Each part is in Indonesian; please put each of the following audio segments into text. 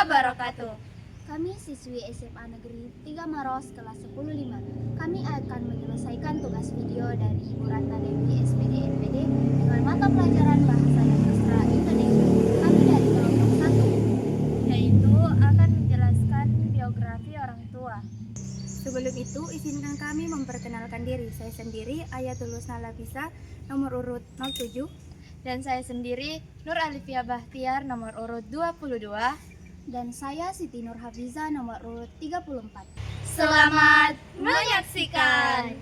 wabarakatuh. Kami siswi SMA Negeri 3 Maros kelas 10-5. Kami akan menyelesaikan tugas video dari Ibu Ratna Dewi SPD NPD dengan mata pelajaran Bahasa dan Sastra Indonesia. Kami dari kelompok 1, Yaitu akan menjelaskan biografi orang tua. Sebelum itu, izinkan kami memperkenalkan diri. Saya sendiri, Ayatul Husna Lafisa, nomor urut 07. Dan saya sendiri, Nur Alifia Bahtiar, nomor urut 22. dan saya Siti Nur Hafiza nomor urut 34. Selamat menyaksikan.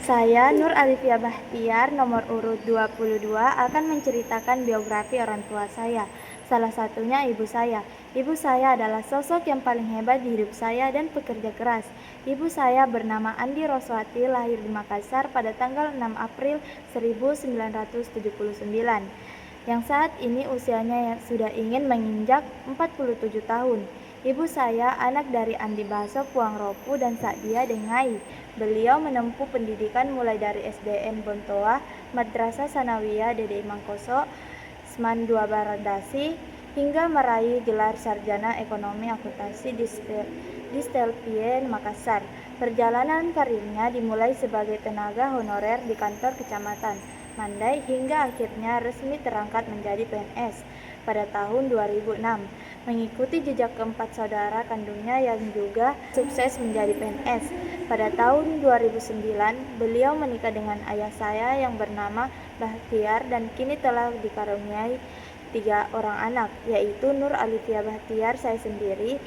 Saya Nur Alifia Bahtiar, nomor urut 22, akan menceritakan biografi orang tua saya. Salah satunya ibu saya. Ibu saya adalah sosok yang paling hebat di hidup saya dan pekerja keras. Ibu saya bernama Andi Roswati, lahir di Makassar pada tanggal 6 April 1979. Yang saat ini usianya yang sudah ingin menginjak 47 tahun. Ibu saya anak dari Andi Baso Puangropu dan Sadia Dengai. Beliau menempuh pendidikan mulai dari SDN Bontoa, Madrasah Sanawiyah Dede Mangkoso, Seman 2 Baradasi, hingga meraih gelar sarjana ekonomi akuntansi di Stelpien, Makassar. Perjalanan karirnya dimulai sebagai tenaga honorer di kantor kecamatan Mandai hingga akhirnya resmi terangkat menjadi PNS pada tahun 2006, mengikuti jejak keempat saudara kandungnya yang juga sukses menjadi PNS. Pada tahun 2009, beliau menikah dengan ayah saya yang bernama Bahtiar dan kini telah dikaruniai 3 orang anak, yaitu Nur Alifia Bahtiar saya sendiri,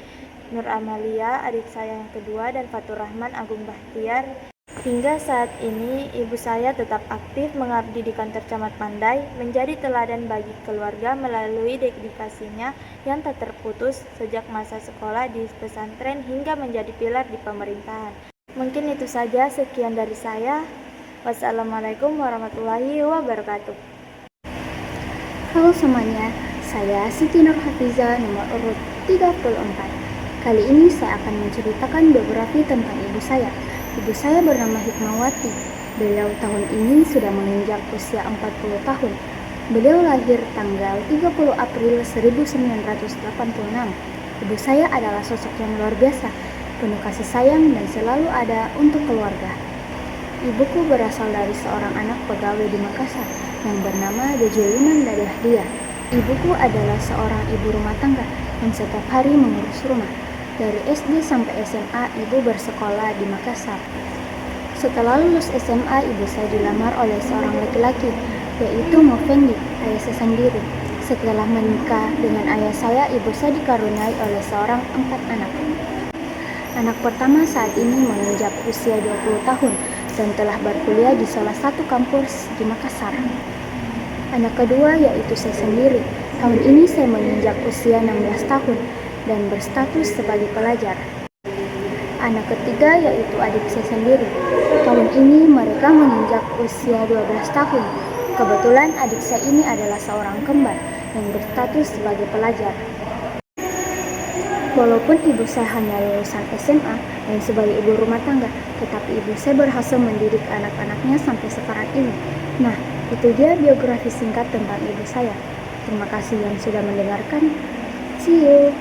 Nur Amalia adik saya yang kedua, dan Fatur Rahman Agung Bahtiar. Hingga saat ini, ibu saya tetap aktif mengabdi di kantor Camat Mandai, menjadi teladan bagi keluarga melalui dedikasinya yang tak terputus sejak masa sekolah di pesantren hingga menjadi pilar di pemerintahan. Mungkin itu saja, sekian dari saya. Wassalamualaikum warahmatullahi wabarakatuh. Halo semuanya, saya Siti Nur Hafiza nomor urut 34. Kali ini saya akan menceritakan biografi tentang ibu saya. Ibu saya bernama Hikmawati. Beliau tahun ini sudah menginjak usia 40 tahun. Beliau lahir tanggal 30 April 1986. Ibu saya adalah sosok yang luar biasa, penuh kasih sayang dan selalu ada untuk keluarga. Ibuku berasal dari seorang anak pegawai di Makassar yang bernama Dejeliman Dadahdia. Ibuku adalah seorang ibu rumah tangga yang setiap hari mengurus rumah. Dari SD sampai SMA, ibu bersekolah di Makassar. Setelah lulus SMA, ibu saya dilamar oleh seorang laki-laki, yaitu Mofendi, ayah saya sendiri. Setelah menikah dengan ayah saya, ibu saya dikaruniai oleh seorang 4 anak. Anak pertama saat ini menginjak usia 20 tahun dan telah berkuliah di salah satu kampus di Makassar. Anak kedua yaitu saya sendiri. Tahun ini saya menginjak usia 16 tahun dan berstatus sebagai pelajar. Anak ketiga yaitu adik saya sendiri. Tahun ini mereka menginjak usia 12 tahun. Kebetulan adik saya ini adalah seorang kembar yang berstatus sebagai pelajar. Walaupun ibu saya hanya lulusan SMA dan sebagai ibu rumah tangga, tetapi ibu saya berhasil mendidik anak-anaknya sampai sekarang ini. Nah, itu dia biografi singkat tentang ibu saya. Terima kasih yang sudah mendengarkan. See you.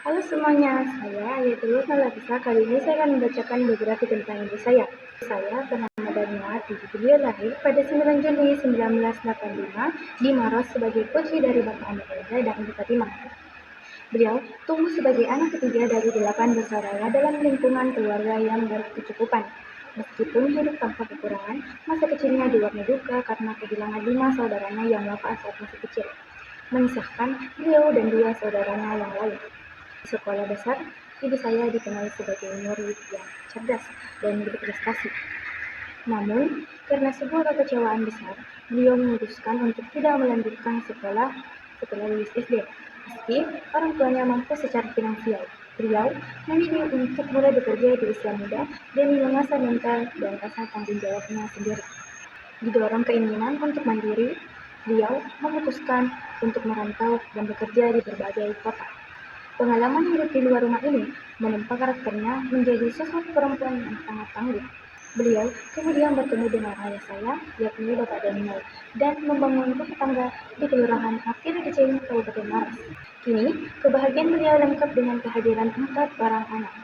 Halo semuanya, saya Ayatul Husna Lafisa. Kali ini saya akan membacakan biografi tentang ibu saya. Saya bernama Daniwati. Beliau lahir pada 9 Juni 1985 di Maros sebagai putri dari Bapak Anak Reza dan Ibu Fatimah. Beliau tumbuh sebagai anak ketiga dari 8 bersaudara dalam lingkungan keluarga yang berkecukupan. Meskipun hidup tanpa kekurangan, masa kecilnya diwarnai duka karena kehilangan 5 saudaranya yang wafat saat masih kecil, menyisahkan beliau dan 2 saudaranya yang lain. Di sekolah dasar, ibu saya dikenal sebagai murid yang cerdas dan berprestasi. Namun, karena sebuah kekecewaan besar, beliau memutuskan untuk tidak melanjutkan sekolah setelah lulus SD. Meski orang tuanya mampu secara finansial, beliau memilih untuk mulai bekerja di usia muda demi mengasah mental dan rasa tanggung jawabnya sendiri. Didorong keinginan untuk mandiri, beliau memutuskan untuk merantau dan bekerja di berbagai kota. Pengalaman hidup di luar rumah ini menempa karakternya menjadi sosok perempuan yang sangat tangguh. Beliau kemudian bertemu dengan ayah saya, yakni Bapak Daniel, dan membangun rumah tangga di Kelurahan Akhir Kecil, Kabupaten Maros. Kini, kebahagiaan beliau lengkap dengan kehadiran 4 orang anak,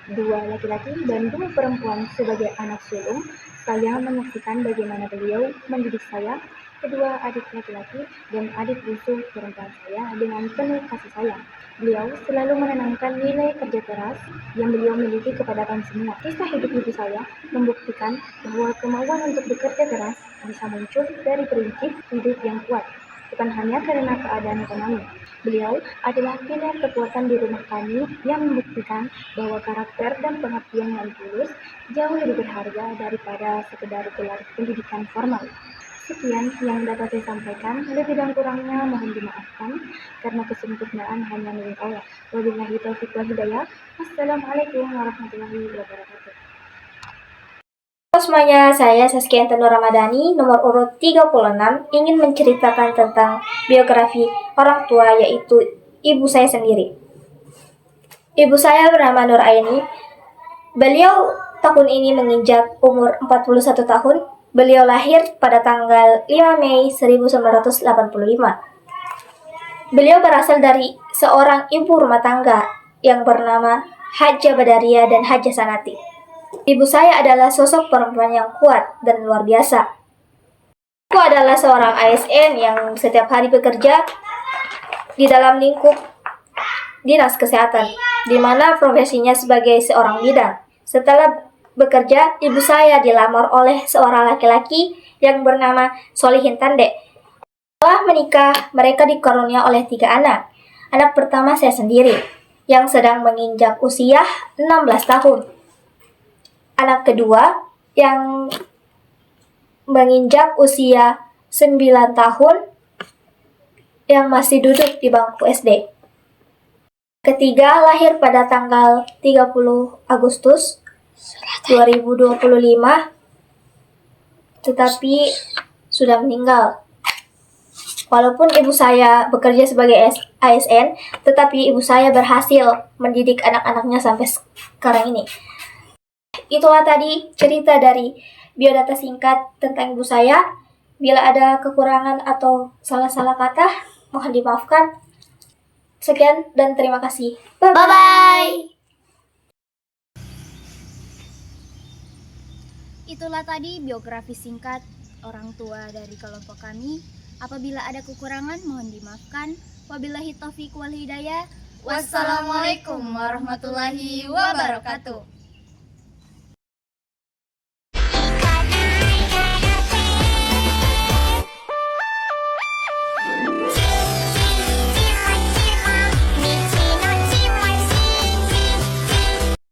2 laki-laki dan 2 perempuan sebagai anak sulung. Saya menyaksikan bagaimana beliau mendidik saya, kedua adik laki-laki dan adik bungsu perempuan saya dengan penuh kasih sayang. Beliau selalu menanamkan nilai kerja keras yang beliau miliki kepada kami semua. Kisah hidup ibu saya membuktikan bahwa kemauan untuk bekerja keras bisa muncul dari prinsip hidup yang kuat, bukan hanya karena keadaan ekonomi. Beliau adalah pilar kekuatan di rumah kami yang membuktikan bahwa karakter dan pengabdian yang tulus jauh lebih berharga daripada sekedar gelar pendidikan formal. Sekian yang dapat saya sampaikan, lebih dan kurangnya mohon dimaafkan karena kesempurnaan hanya milik Allah. Wabillahi taufiq wal hidayah. Wassalamualaikum warahmatullahi wabarakatuh. Halo semuanya, saya Saskia Nur Ramadhani, nomor urut 36, ingin menceritakan tentang biografi orang tua, yaitu ibu saya sendiri. Ibu saya bernama Nur Aini. Beliau tahun ini menginjak umur 41 tahun. Beliau lahir pada tanggal 5 Mei 1985. Beliau berasal dari seorang ibu rumah tangga yang bernama Hajah Badaria dan Hajah Sanati. Ibu saya adalah sosok perempuan yang kuat dan luar biasa. Aku adalah seorang ASN yang setiap hari bekerja di dalam lingkup dinas kesehatan, di mana profesinya sebagai seorang bidan. Setelah bekerja, ibu saya dilamar oleh seorang laki-laki yang bernama Solihin Tande. Setelah menikah, mereka dikarunia oleh 3 anak. Anak pertama saya sendiri, yang sedang menginjak usia 16 tahun. Anak kedua, yang menginjak usia 9 tahun, yang masih duduk di bangku SD. Ketiga, lahir pada tanggal 30 Agustus 2025, tetapi sudah meninggal. Walaupun ibu saya bekerja sebagai ASN, tetapi ibu saya berhasil mendidik anak-anaknya sampai sekarang ini. Itulah tadi cerita dari biodata singkat tentang ibu saya. Bila ada kekurangan atau salah-salah kata, mohon dimaafkan. Sekian dan terima kasih. Bye-bye! Itulah tadi biografi singkat orang tua dari kelompok kami. Apabila ada kekurangan mohon dimaafkan. Wabillahi taufiq wal hidayah. Wassalamualaikum warahmatullahi wabarakatuh.